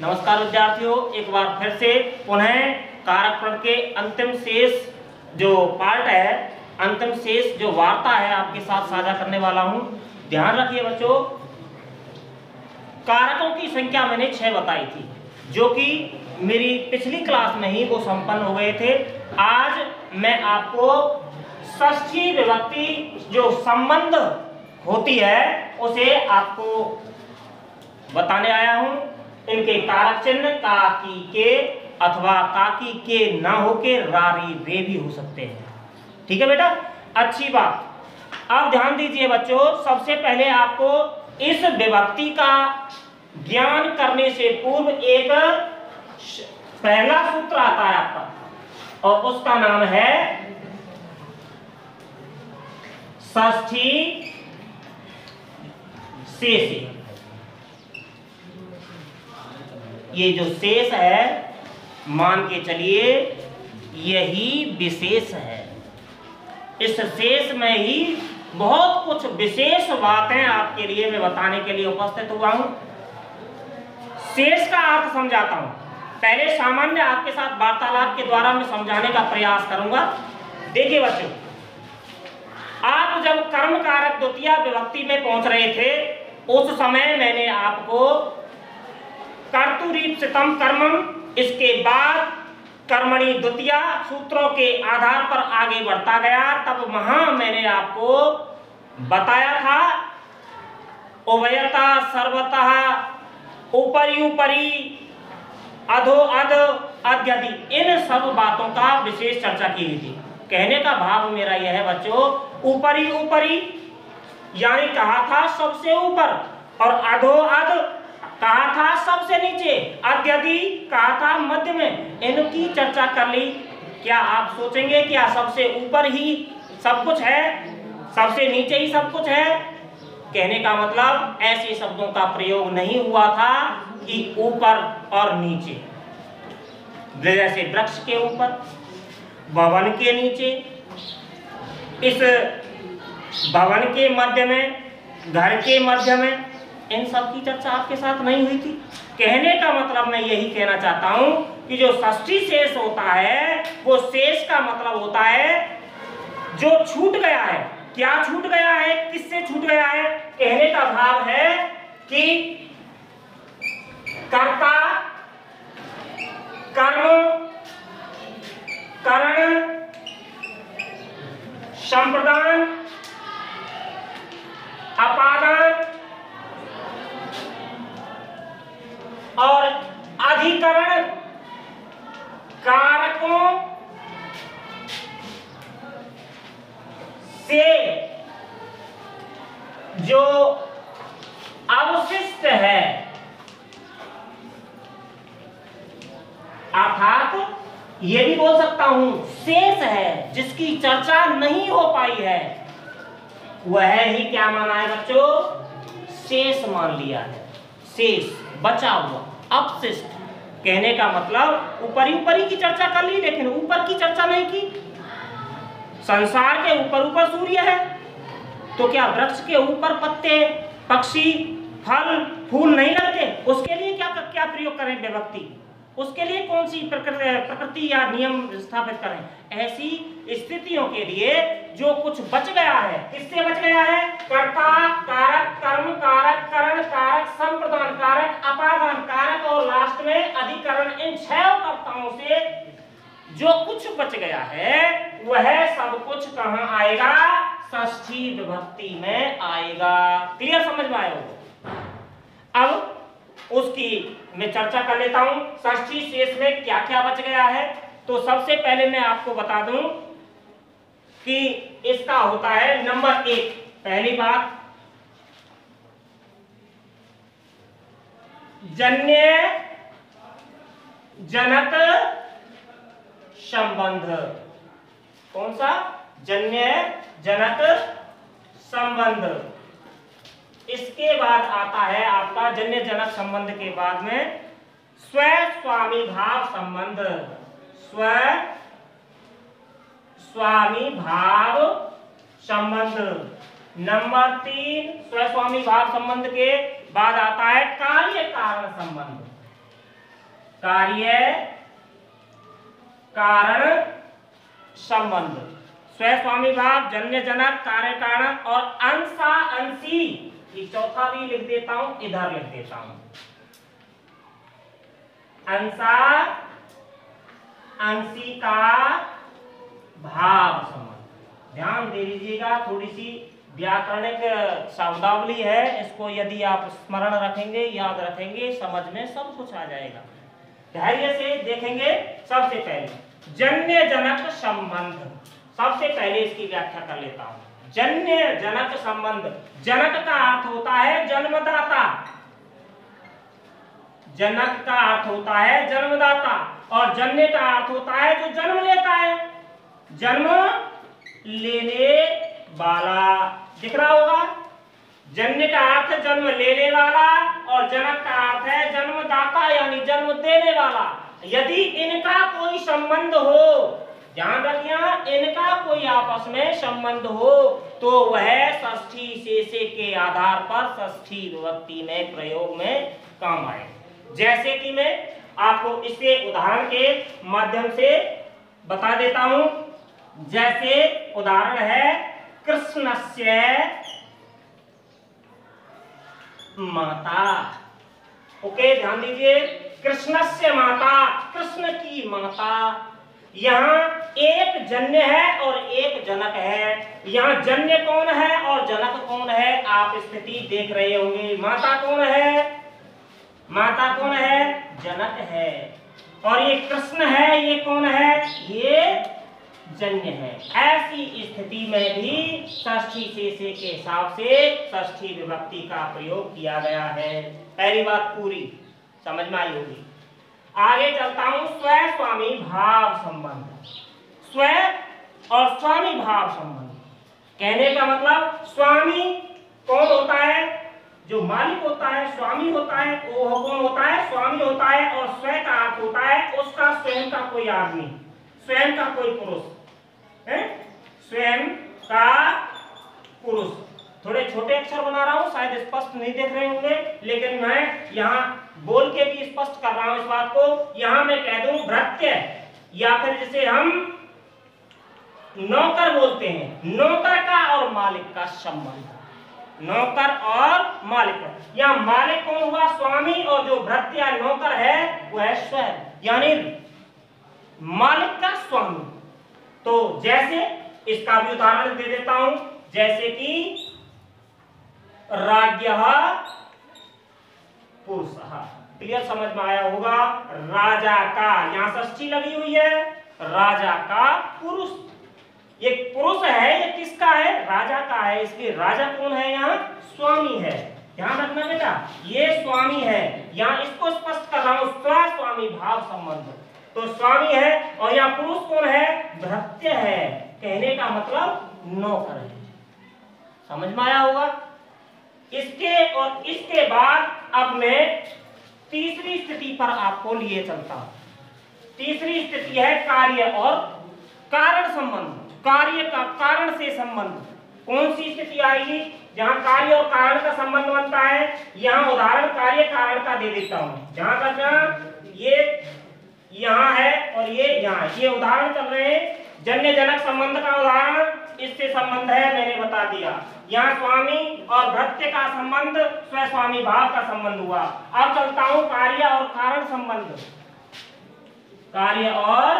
नमस्कार विद्यार्थियों, एक बार फिर से पुनः कारक प्रण के अंतिम शेष जो पार्ट है, अंतिम शेष जो वार्ता है आपके साथ साझा करने वाला हूं। ध्यान रखिए बच्चों, कारकों की संख्या मैंने 6 बताई थी, जो कि मेरी पिछली क्लास में ही वो संपन्न हो गए थे। आज मैं आपको षष्ठी विभक्ति जो संबंध होती है उसे आपको बताने आया हूं। इनके कारक चिन्ह का, की, के अथवा काकी के न होके रारी रे भी हो सकते हैं। ठीक है बेटा, अच्छी बात। अब ध्यान दीजिए बच्चों, सबसे पहले आपको इस विभक्ति का ज्ञान करने से पूर्व एक पहला सूत्र आता है आपका, और उसका नाम है षष्ठी शेष। ये जो शेष है, मान के चलिए यही विशेष है। इस शेष में ही बहुत कुछ विशेष बातें आपके लिए मैं बताने के लिए उपस्थित हुआ हूं। शेष का अर्थ समझाता हूं। पहले सामान्य आपके साथ वार्तालाप के द्वारा मैं समझाने का प्रयास करूंगा। देखिए बच्चों, आप जब कर्म कारक द्वितीय विभक्ति में पहुंच रहे थे, उस समय मैंने आपको कर्तुरीप्सितम कर्मम, इसके बाद कर्मणि द्वितीय सूत्रों के आधार पर आगे बढ़ता गया। तब वहां मैंने आपको बताया था उभयता, सर्वतः, ऊपरी ऊपरी, अधो अध, अध्यधि, इन सब बातों का विशेष चर्चा की गई थी। कहने का भाव मेरा यह है बच्चों, ऊपरी ऊपरी यानी कहा था सबसे ऊपर, और अधो अध कहा था सबसे नीचे, अत्यधि कहा था मध्य में। इनकी चर्चा कर ली। क्या आप सोचेंगे क्या सबसे ऊपर ही सब कुछ है, सबसे नीचे ही सब कुछ है? कहने का मतलब ऐसे शब्दों का प्रयोग नहीं हुआ था कि ऊपर और नीचे, जैसे वृक्ष के ऊपर, भवन के नीचे, इस भवन के मध्य में, घर के मध्य में, इन सब की चर्चा आपके साथ नहीं हुई थी। कहने का मतलब मैं यही कहना चाहता हूं कि जो षष्ठी शेष होता है, वो शेष का मतलब होता है जो छूट गया है। क्या छूट गया है, किससे छूट गया है? कहने का भाव है कि कर्ता, कर्म, करण, संप्रदान, अपादान और अधिकरण कारकों से जो अवशिष्ट है, अर्थात ये भी बोल सकता हूं शेष है, जिसकी चर्चा नहीं हो पाई है, वह ही क्या माना है बच्चों? शेष मान लिया है। शेष, बचा हुआ, अपशिष्ट। कहने का मतलब ऊपरी ऊपरी की चर्चा कर ली, लेकिन ऊपर की चर्चा नहीं की। संसार के ऊपर ऊपर सूर्य है, तो क्या वृक्ष के ऊपर पत्ते, पक्षी, फल, फूल नहीं लगते? उसके लिए क्या क्या प्रयोग करें विभक्ति? उसके लिए कौन सी प्रकृति या नियम स्थापित करें? ऐसी स्थितियों के लिए जो कुछ बच गया है, किससे बच गया है? कर्ता, कारक, कर्म कारक, करण कारक, संप्रदान कारक, अपादान कारक और लास्ट में अधिकरण, इन 6 कर्ताओं से जो कुछ बच गया है, वह सब कुछ कहां आएगा? षष्ठी विभक्ति में आएगा। क्लियर, समझ में आया होगा? अब उसकी मैं चर्चा कर लेता हूं। षष्ठी शेष में क्या क्या बच गया है, तो सबसे पहले मैं आपको बता दूं कि इसका होता है नंबर 1, पहली बात, जन्य जनक संबंध। कौन सा? जन्य जनक संबंध। इसके बाद आता है आपका जन्य जनक संबंध के बाद में स्व स्वामी भाव संबंध। स्व स्वामी भाव संबंध। नंबर 3, स्वस्वामी भाव संबंध के बाद आता है कार्य कारण संबंध। कार्य कारण संबंध, स्व स्वामी भाव, जन्य जनक, कार्य कारण और अंशा अंशी। ये चौथा भी लिख देता हूं, इधर लिख देता हूं, अंशा अंशी का भाव संबंध। ध्यान दे लीजिएगा, थोड़ी सी व्याकरणिक शब्दावली है, इसको यदि आप स्मरण रखेंगे, याद रखेंगे, समझ में सब कुछ आ जाएगा। धैर्य से देखेंगे। सबसे पहले जन्य जनक संबंध, सबसे पहले इसकी व्याख्या कर लेता हूं। जन्य जनक संबंध, जनक का अर्थ होता है जन्मदाता, जनक का अर्थ होता है जन्मदाता, और जन्य का अर्थ होता है जो जन्म लेता है, जन्म लेने वाला। दिख रहा होगा, जन्य का अर्थ जन्म लेने वाला और जनक का अर्थ है जन्मदाता यानी जन्म देने वाला। यदि इनका कोई संबंध हो, ध्यान रखिए, इनका कोई आपस में संबंध हो तो वह षष्ठी शेषे के आधार पर षष्ठी विभक्ति में प्रयोग में काम आए। जैसे कि मैं आपको इसके उदाहरण के माध्यम से बता देता हूं। जैसे उदाहरण है कृष्णस्य माता। ओके, ध्यान दीजिए, कृष्णस्य माता, कृष्ण की माता। यहाँ एक जन्य है और एक जनक है। यहाँ जन्य कौन है और जनक कौन है, आप स्थिति देख रहे होंगे। माता कौन है, माता कौन है, जनक है। और ये कृष्ण है, ये कौन है, ये जन्य है। ऐसी स्थिति में भी षष्ठी शेषे के हिसाब से षष्ठी विभक्ति का प्रयोग किया गया है। पहली बात पूरी समझ में आई होगी। आगे चलता हूं, स्व स्वामी भाव संबंध। स्व और स्वामी भाव संबंध कहने का मतलब, स्वामी कौन होता है, जो मालिक होता है, स्वामी होता है, वो कौन होता है, स्वामी होता है। और स्व का अर्थ होता है उसका स्वयं का कोई आदमी, स्वयं का कोई पुरुष है, स्वयं का पुरुष। थोड़े छोटे अक्षर बना रहा हूं, शायद स्पष्ट नहीं देख रहे होंगे, लेकिन मैं यहाँ बोल के भी स्पष्ट कर रहा हूं इस बात को। यहाँ मैं कह दूं भृत्य, या फिर जिसे हम नौकर बोलते हैं, नौकर का और मालिक का संबंध, नौकर और मालिक। यहाँ मालिक कौन हुआ, स्वामी, और जो भृत्य या नौकर है वह स्वयं, यानी मालिक का स्वामी। तो जैसे इसका भी उदाहरण दे देता हूं, जैसे कि राज्ञः पुरुषः। क्लियर, समझ में आया होगा। राजा का, यहाँ षष्ठी लगी हुई है, राजा का पुरुष। ये पुरुष है, ये किसका है, राजा का है, इसलिए राजा कौन है, यहाँ स्वामी है। ध्यान रखना बेटा, ये स्वामी है। यहाँ इसको स्पष्ट कर रहा हूं, स्व स्वामी भाव संबंध। तो स्वामी है, और यहाँ पुरुष कौन है, भृत्य है। कहने का मतलब नौकर है। समझ में आया होगा। इसके और इसके बाद अब मैं तीसरी स्थिति पर आपको लिए चलता हूं। तीसरी स्थिति है कार्य और कारण संबंध। कार्य का कारण से संबंध। कौन सी स्थिति आएगी जहां कार्य और कारण का संबंध बनता है। यहां उदाहरण कार्य कारण का दे देता हूं। जहां का ये यहां है और ये यहां, ये उदाहरण चल रहे हैं। जन्य जनक संबंध का उदाहरण इससे संबंध है, मैंने बता दिया। यहाँ स्वामी और भृत्य का संबंध स्व स्वामी भाव का संबंध हुआ। अब चलता हूं कार्य और कारण संबंध। कार्य और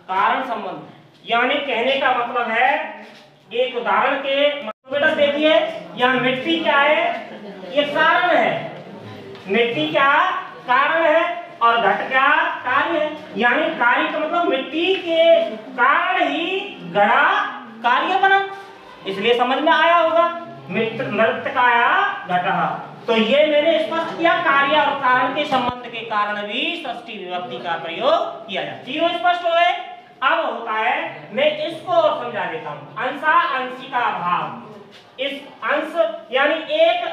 कारण संबंध यानी कहने का मतलब है, एक उदाहरण के बेटा देखिए, यहाँ मिट्टी क्या है, ये कारण है। मिट्टी क्या कारण है और घट क्या कार्य है। यानी कार्य का मतलब मिट्टी के कारण ही घड़ा कार्य बना, इसलिए समझ में आया होगा। मृत्तिकाया घटः। तो ये मैंने स्पष्ट किया, कार्य और कारण के संबंध के कारण भी षष्ठी विभक्ति का प्रयोग किया जाता है। तीनों स्पष्ट हो गए। अब होता है, मैं इसको और समझा देता हूं, अंशा अंशिका भाव। इस अंश यानी एक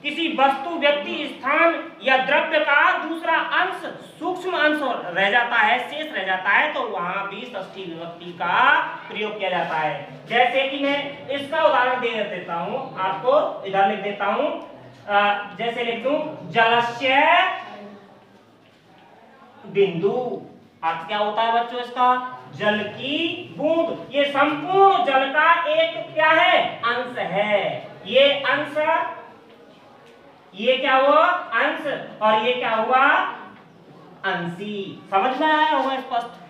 किसी वस्तु, व्यक्ति, स्थान या द्रव्य का दूसरा अंश, सूक्ष्म अंश रह जाता है, शेष रह जाता है, तो वहां भी षष्ठी विभक्ति का प्रयोग किया जाता है। जैसे कि मैं इसका उदाहरण दे देता हूं आपको, इधर लिख देता हूं। जैसे लिख दूं, जलस्य बिंदु। अर्थ क्या होता है बच्चों इसका? जल की बूंद। ये संपूर्ण जल का एक क्या है? अंश है। ये अंश, ये क्या हुआ? अंश, और ये क्या हुआ? अंशी। समझ में आया होगा स्पष्ट?